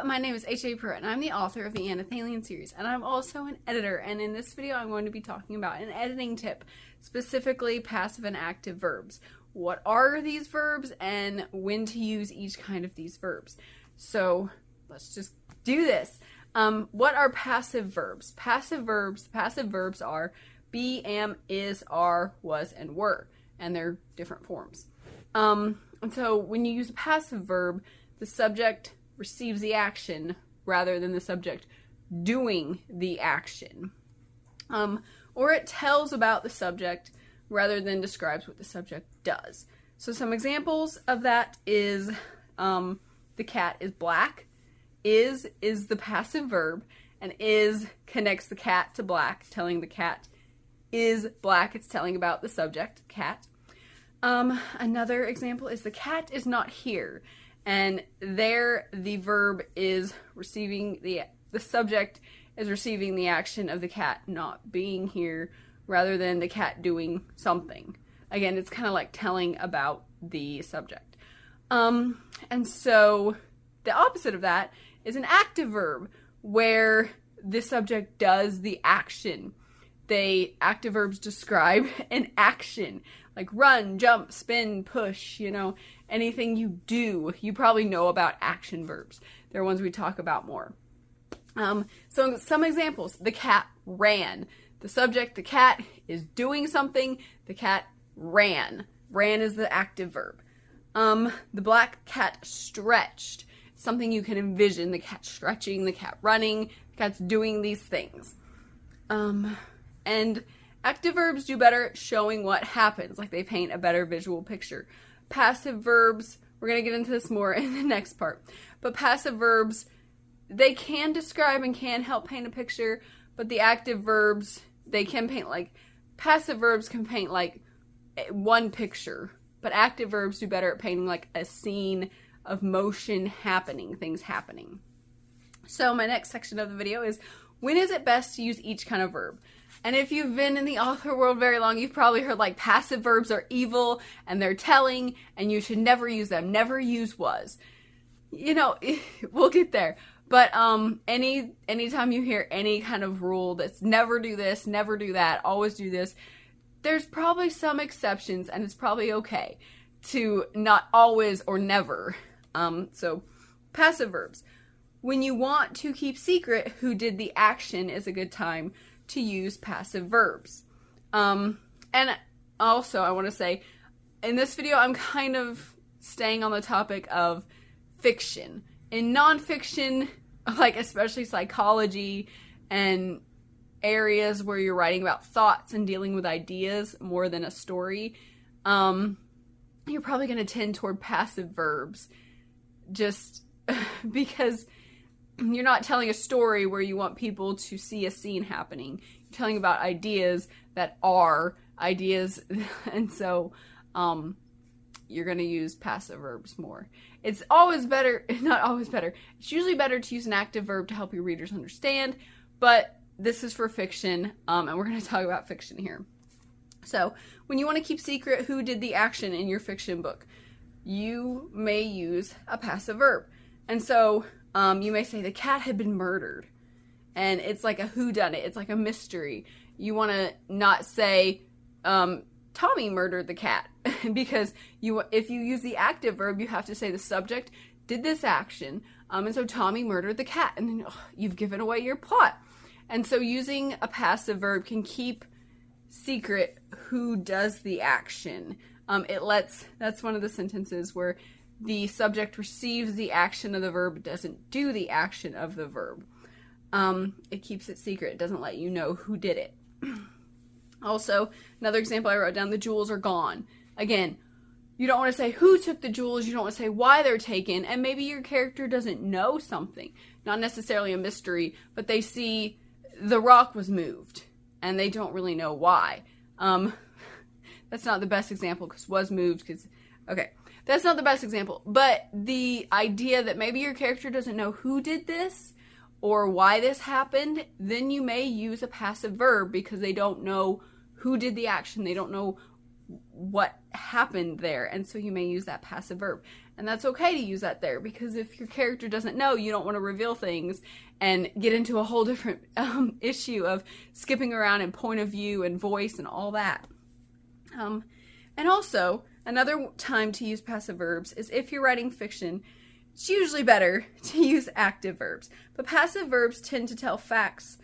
my name is H.A. Pruitt, and I'm the author of the Anathalian series, and I'm also an editor, and in this video I'm going to be talking about an editing tip, specifically passive and active verbs. What are these verbs, and when to use each kind of these verbs? So let's just do this. What are passive verbs? Passive verbs are be, am, is, are, was, and were, and they're different forms. And so when you use a passive verb, the subject receives the action rather than the subject doing the action. Or it tells about the subject rather than describes what the subject does. So some examples of that is the cat is black. Is the passive verb, and is connects the cat to black, telling the cat is black. It's telling about the subject, cat. Another example is the cat is not here. And there, the verb is receiving the subject is receiving the action of the cat not being here rather than the cat doing something. Again, it's kind of like telling about the subject. And so the opposite of that is an active verb where the subject does the action. Active verbs describe an action, like run, jump, spin, push, anything you do. You probably know about action verbs. They're ones we talk about more. So some examples. The cat ran. The subject, the cat, is doing something. The cat ran. Ran is the active verb. The black cat stretched. Something you can envision. The cat stretching, the cat running, the cat's doing these things. And active verbs do better at showing what happens, like they paint a better visual picture. Passive verbs, we're going to get into this more in the next part, but passive verbs, they can describe and can help paint a picture, but the active verbs, they can paint passive verbs can paint one picture, but active verbs do better at painting a scene of motion happening, things happening. So my next section of the video is, when is it best to use each kind of verb? And if you've been in the author world very long, you've probably heard passive verbs are evil and they're telling and you should never use them. Never use was. We'll get there. But anytime you hear any kind of rule that's never do this, never do that, always do this, there's probably some exceptions and it's probably okay to not always or never. So passive verbs. When you want to keep secret who did the action is a good time to use passive verbs. And also I want to say, in this video I'm kind of staying on the topic of fiction. In nonfiction, especially psychology and areas where you're writing about thoughts and dealing with ideas more than a story, you're probably going to tend toward passive verbs just because you're not telling a story where you want people to see a scene happening. You're telling about ideas that are ideas, and so you're going to use passive verbs more. It's always better, not always better, it's usually better to use an active verb to help your readers understand, but this is for fiction, and we're going to talk about fiction here. So, when you want to keep secret who did the action in your fiction book, you may use a passive verb. And so, you may say the cat had been murdered, and it's like a whodunit. It's like a mystery. You want to not say Tommy murdered the cat because if you use the active verb, you have to say the subject did this action, and so Tommy murdered the cat, and then you've given away your plot. And so using a passive verb can keep secret who does the action. That's one of the sentences where the subject receives the action of the verb, doesn't do the action of the verb. It keeps it secret. It doesn't let you know who did it. Also, another example I wrote down, the jewels are gone. Again, you don't want to say who took the jewels, you don't want to say why they're taken, and maybe your character doesn't know something. Not necessarily a mystery, but they see the rock was moved, and they don't really know why. That's not the best example, because was moved, okay. That's not the best example, but the idea that maybe your character doesn't know who did this or why this happened, then you may use a passive verb because they don't know who did the action. They don't know what happened there. And so you may use that passive verb. And that's okay to use that there, because if your character doesn't know, you don't want to reveal things and get into a whole different issue of skipping around in point of view and voice and all that. And also, another time to use passive verbs is if you're writing fiction. It's usually better to use active verbs. But passive verbs tend to tell facts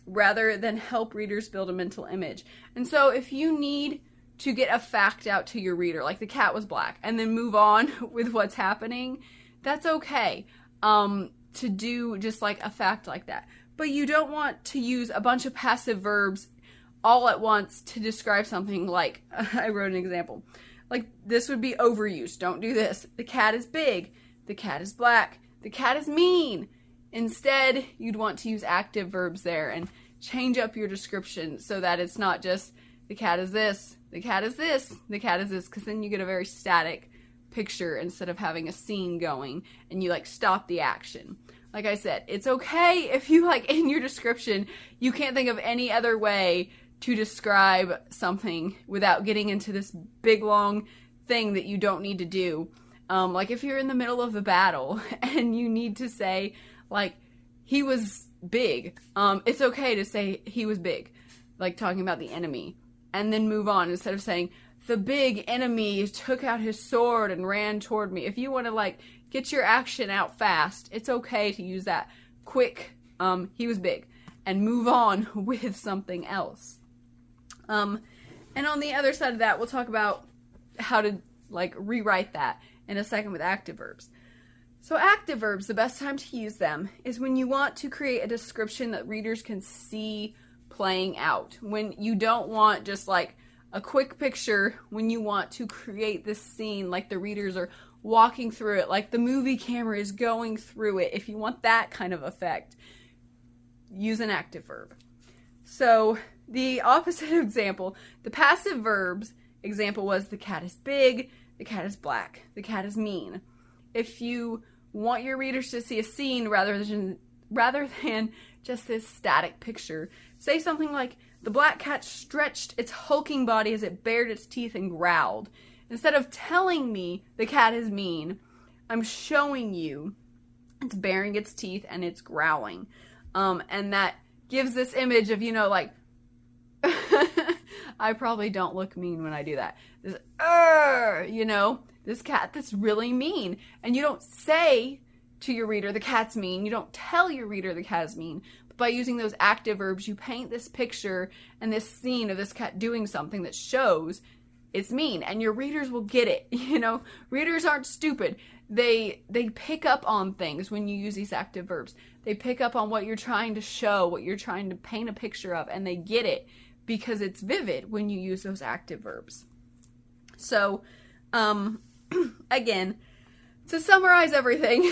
rather than help readers build a mental image. And so if you need to get a fact out to your reader, like the cat was black, and then move on with what's happening, that's okay to do just like a fact like that. But you don't want to use a bunch of passive verbs all at once to describe something. Like, I wrote an example. Like, this would be overused. Don't do this. The cat is big. The cat is black. The cat is mean. Instead, you'd want to use active verbs there and change up your description so that it's not just the cat is this, the cat is this, the cat is this, because then you get a very static picture instead of having a scene going and you like stop the action. Like I said, it's okay if you like in your description, you can't think of any other way to describe something without getting into this big long thing that you don't need to do. Like if you're in the middle of a battle and you need to say like, he was big. It's okay to say he was big, like talking about the enemy, and then move on instead of saying the big enemy took out his sword and ran toward me. If you want to like get your action out fast, it's okay to use that quick, he was big, and move on with something else. And on the other side of that, we'll talk about how to like rewrite that in a second with active verbs. So active verbs, the best time to use them is when you want to create a description that readers can see playing out. When you don't want just like a quick picture, when you want to create this scene like the readers are walking through it, like the movie camera is going through it. If you want that kind of effect, use an active verb. So the opposite example, the passive verbs example was the cat is big, the cat is black, the cat is mean. If you want your readers to see a scene rather than just this static picture, say something like, the black cat stretched its hulking body as it bared its teeth and growled. Instead of telling me the cat is mean, I'm showing you it's baring its teeth and it's growling. And that gives this image of, like, I probably don't look mean when I do that. This, this cat that's really mean. And you don't say to your reader, the cat's mean. You don't tell your reader the cat is mean. But by using those active verbs, you paint this picture and this scene of this cat doing something that shows it's mean. And your readers will get it. Readers aren't stupid. They pick up on things when you use these active verbs. They pick up on what you're trying to show, what you're trying to paint a picture of, and they get it because it's vivid when you use those active verbs. So, again, to summarize everything,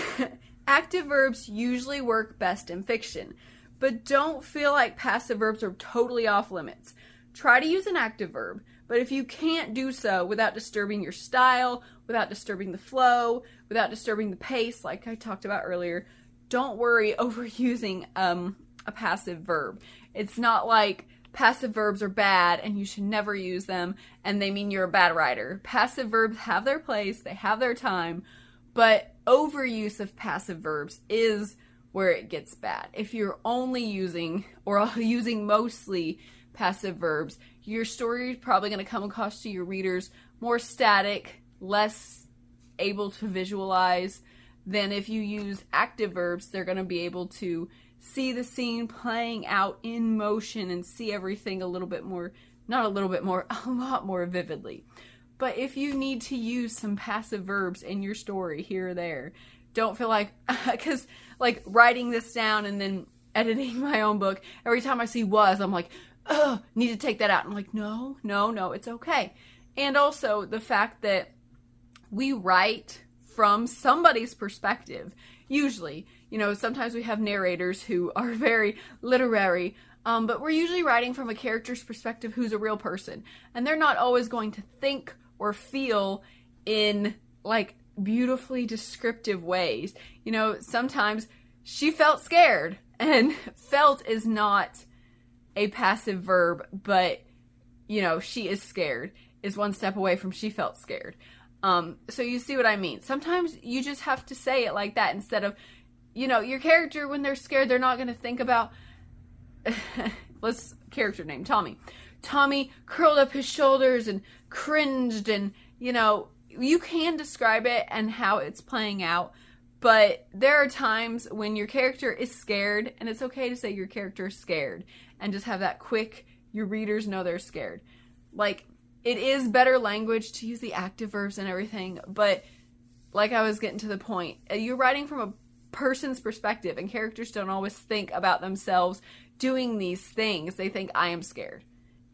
active verbs usually work best in fiction, but don't feel like passive verbs are totally off limits. Try to use an active verb, but if you can't do so without disturbing your style, without disturbing the flow, without disturbing the pace, like I talked about earlier, don't worry over using a passive verb. It's not like passive verbs are bad and you should never use them and they mean you're a bad writer. Passive verbs have their place, they have their time, but overuse of passive verbs is where it gets bad. If you're only using or using mostly passive verbs, your story is probably going to come across to your readers more static, less able to visualize than if you use active verbs. They're going to be able to see the scene playing out in motion and see everything a little bit more, not a little bit more, a lot more vividly. But if you need to use some passive verbs in your story here or there, don't feel like, because like writing this down and then editing my own book, every time I see was, I'm like, oh, need to take that out. I'm like, no, it's okay. And also the fact that we write from somebody's perspective, usually, sometimes we have narrators who are very literary, but we're usually writing from a character's perspective who's a real person. And they're not always going to think or feel in like beautifully descriptive ways. Sometimes she felt scared, and felt is not a passive verb, but she is scared. is one step away from she felt scared. So you see what I mean. Sometimes you just have to say it like that instead of, you know, your character, when they're scared, they're not going to think about, character name, Tommy. Tommy curled up his shoulders and cringed, and, you know, you can describe it and how it's playing out, but there are times when your character is scared, and it's okay to say your character is scared, and just have that quick, your readers know they're scared. Like, it is better language to use the active verbs and everything, but like I was getting to the point, you're writing from a person's perspective, and characters don't always think about themselves doing these things. They think, I am scared.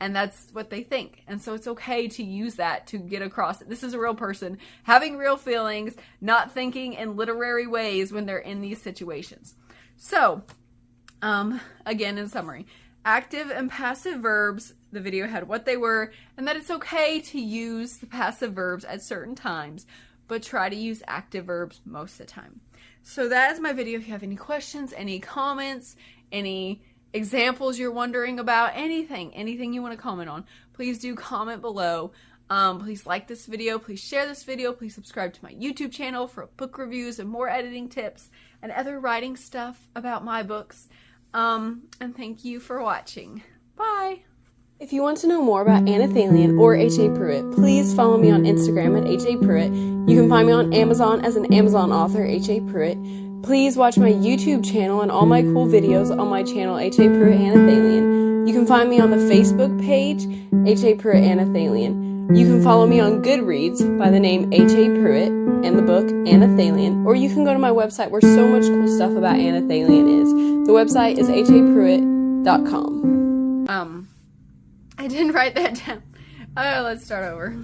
And that's what they think. And so it's okay to use that to get across it. This is a real person having real feelings, not thinking in literary ways when they're in these situations. So, again, in summary, active and passive verbs, the video had what they were, and that it's okay to use the passive verbs at certain times, but try to use active verbs most of the time. So that is my video. If you have any questions, any comments, any examples you're wondering about, anything you want to comment on, please do comment below. Please like this video, please share this video, please subscribe to my YouTube channel for book reviews and more editing tips and other writing stuff about my books. And thank you for watching. Bye! If you want to know more about Anna Thalian or H.A. Pruitt, please follow me on Instagram at H.A. Pruitt. You can find me on Amazon as an Amazon author, H.A. Pruitt. Please watch my YouTube channel and all my cool videos on my channel, H.A. Pruitt Anna Thalian. You can find me on the Facebook page, H.A. Pruitt Anna Thalian. You can follow me on Goodreads by the name H.A. Pruitt and the book Anna Thalian. Or you can go to my website where so much cool stuff about Anna Thalian is. The website is hapruitt.com. I didn't write that down. Let's start over.